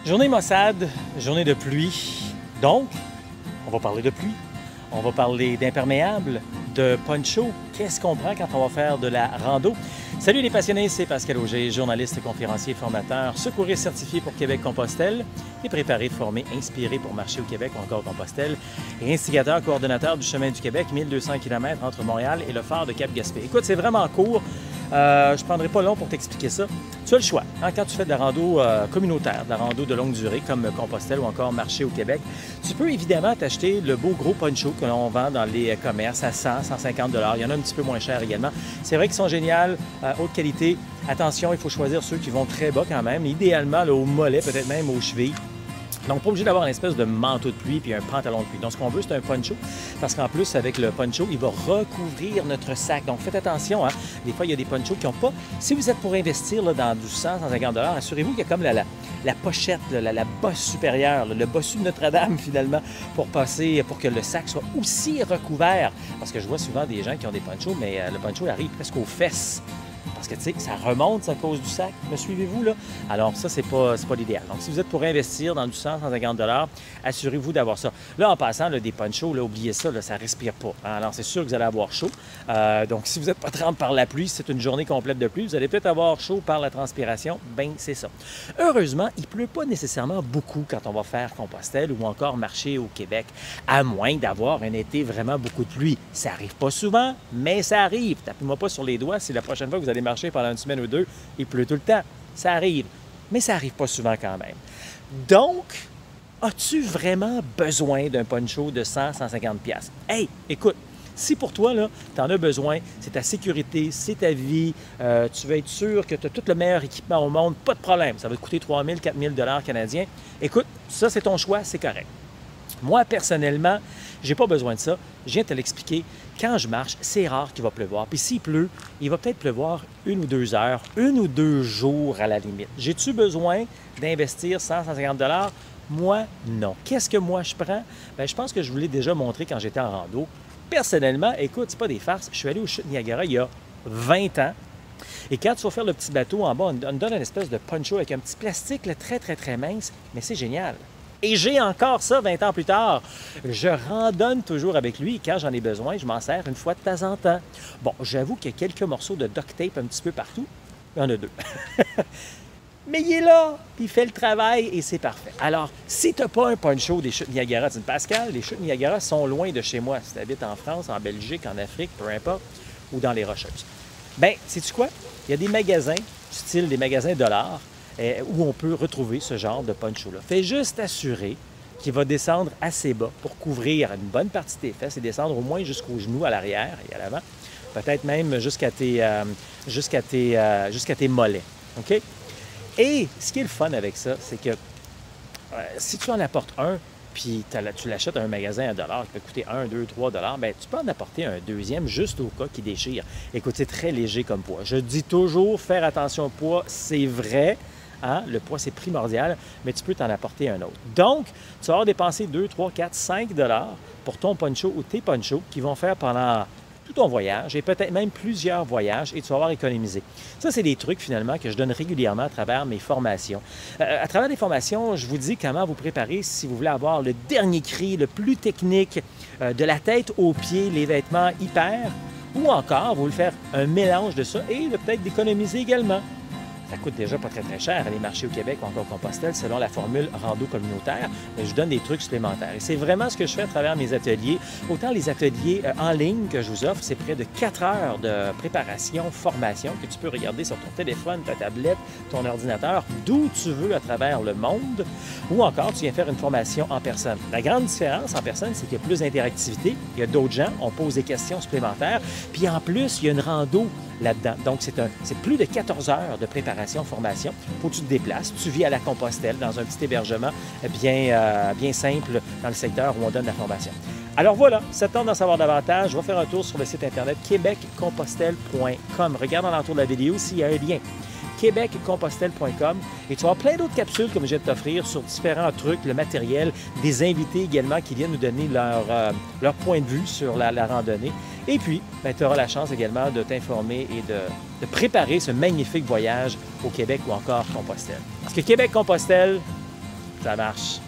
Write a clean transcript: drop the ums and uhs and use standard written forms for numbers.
Journée maussade, journée de pluie. Donc, on va parler de pluie. On va parler d'imperméable, de poncho. Qu'est-ce qu'on prend quand on va faire de la rando? Salut les passionnés, c'est Pascal Auger, journaliste, conférencier, formateur, secouriste certifié pour Québec-Compostelle et préparé, formé, inspiré pour marcher au Québec ou encore Compostelle et instigateur, coordonnateur du Chemin du Québec, 1200 km entre Montréal et le phare de Cap-Gaspé. Écoute, c'est vraiment court. Je ne prendrai pas long pour t'expliquer ça. Tu as le choix. Hein, quand tu fais de la rando communautaire, de la rando de longue durée comme Compostelle ou encore marcher au Québec, tu peux évidemment t'acheter le beau gros poncho que l'on vend dans les commerces à 100, 150 $. Il y en a un petit peu moins cher également. C'est vrai qu'ils sont géniaux, haute qualité. Attention, il faut choisir ceux qui vont très bas quand même. Idéalement, là, au mollet, peut-être même aux chevilles. Donc, pas obligé d'avoir une espèce de manteau de pluie puis un pantalon de pluie. Donc, ce qu'on veut, c'est un poncho parce qu'en plus, avec le poncho, il va recouvrir notre sac. Donc, faites attention. Hein? Des fois, il y a des ponchos qui n'ont pas... Si vous êtes pour investir là, dans du 100, 150 $, assurez-vous qu'il y a comme la pochette, la bosse supérieure, le bossu de Notre-Dame, finalement, pour que le sac soit aussi recouvert. Parce que je vois souvent des gens qui ont des ponchos, mais le poncho il arrive presque aux fesses. Parce que, tu sais, ça remonte à cause du sac. Me suivez-vous, là? Alors, ça, c'est pas l'idéal. Donc, si vous êtes pour investir dans du 100, 150 $, assurez-vous d'avoir ça. Là, en passant, là, des ponchos, là, oubliez ça, là, ça respire pas. Hein? Alors, c'est sûr que vous allez avoir chaud. Donc, si vous n'êtes pas trempé par la pluie, c'est une journée complète de pluie, vous allez peut-être avoir chaud par la transpiration. Bien, c'est ça. Heureusement, il ne pleut pas nécessairement beaucoup quand on va faire Compostelle ou encore marcher au Québec, à moins d'avoir un été vraiment beaucoup de pluie. Ça arrive pas souvent, mais ça arrive. Tapez-moi pas sur les doigts si la prochaine fois que vous allez marcher pendant une semaine ou deux, il pleut tout le temps. Ça arrive, mais ça arrive pas souvent quand même. Donc, as-tu vraiment besoin d'un poncho de 100, 150 $? Hey, écoute, si pour toi, là, tu en as besoin, c'est ta sécurité, c'est ta vie, tu veux être sûr que tu as tout le meilleur équipement au monde, pas de problème. Ça va te coûter 3 000, 4 000 $ canadiens. Écoute, ça, c'est ton choix, c'est correct. Moi, personnellement, j'ai pas besoin de ça. Je viens de te l'expliquer. Quand je marche, c'est rare qu'il va pleuvoir. Puis s'il pleut, il va peut-être pleuvoir 1 ou 2 heures, 1 ou 2 jours à la limite. J'ai-tu besoin d'investir 100, 150 $? Moi, non. Qu'est-ce que moi je prends? Bien, je pense que je vous l'ai déjà montré quand j'étais en rando. Personnellement, écoute, c'est pas des farces. Je suis allé au Chute Niagara il y a 20 ans. Et quand tu vas faire le petit bateau en bas, on donne une espèce de poncho avec un petit plastique là, très, très, très mince. Mais c'est génial. Et j'ai encore ça 20 ans plus tard. Je randonne toujours avec lui et quand j'en ai besoin, je m'en sers une fois de temps en temps. Bon, j'avoue qu'il y a quelques morceaux de duct tape un petit peu partout. Il y en a 2. Mais il est là, puis il fait le travail et c'est parfait. Alors, si tu n'as pas un poncho des Chutes Niagara, tu dis Pascal, les Chutes Niagara sont loin de chez moi. Si tu habites en France, en Belgique, en Afrique, peu importe, ou dans les Rocheuses. Bien, sais-tu quoi? Il y a des magasins, style des magasins dollars, où on peut retrouver ce genre de poncho-là. Fais juste assurer qu'il va descendre assez bas pour couvrir une bonne partie de tes fesses et descendre au moins jusqu'aux genoux à l'arrière et à l'avant, peut-être même jusqu'à tes mollets. OK? Et ce qui est le fun avec ça, c'est que si tu en apportes un, puis tu l'achètes à un magasin à $, qui peut coûter 1, 2, 3 $, bien, tu peux en apporter un deuxième juste au cas qui déchire. Écoute, c'est très léger comme poids. Je dis toujours, faire attention au poids, c'est vrai. Hein? Le poids, c'est primordial, mais tu peux t'en apporter un autre. Donc, tu vas avoir dépensé 2, 3, 4, 5 $ pour ton poncho ou tes ponchos qui vont faire pendant tout ton voyage et peut-être même plusieurs voyages et tu vas avoir économisé. Ça, c'est des trucs finalement que je donne régulièrement à travers mes formations. À travers les formations, je vous dis comment vous préparer si vous voulez avoir le dernier cri, le plus technique, de la tête aux pieds, les vêtements hyper, ou encore, vous voulez faire un mélange de ça et de peut-être d'économiser également. Ça coûte déjà pas très, très cher aller marcher au Québec ou encore Compostelle selon la formule rando communautaire, mais je vous donne des trucs supplémentaires. Et c'est vraiment ce que je fais à travers mes ateliers. Autant les ateliers en ligne que je vous offre, c'est près de 4 heures de préparation, formation que tu peux regarder sur ton téléphone, ta tablette, ton ordinateur, d'où tu veux à travers le monde, ou encore tu viens faire une formation en personne. La grande différence en personne, c'est qu'il y a plus d'interactivité, il y a d'autres gens, on pose des questions supplémentaires, puis en plus, il y a une rando là-dedans. Donc, c'est plus de 14 heures de préparation, formation. Il faut que tu te déplaces. Tu vis à la Compostelle, dans un petit hébergement bien simple dans le secteur où on donne la formation. Alors voilà, ça te tente d'en savoir davantage. Je vais faire un tour sur le site internet québeccompostelle.com. Regarde en l'entour de la vidéo s'il y a un lien. québeccompostelle.com et tu vas avoir plein d'autres capsules comme je viens de t'offrir sur différents trucs, le matériel, des invités également qui viennent nous donner leur point de vue sur la randonnée. Et puis, tu auras la chance également de t'informer et de préparer ce magnifique voyage au Québec ou encore Compostelle. Parce que Québec-Compostelle, Ça marche.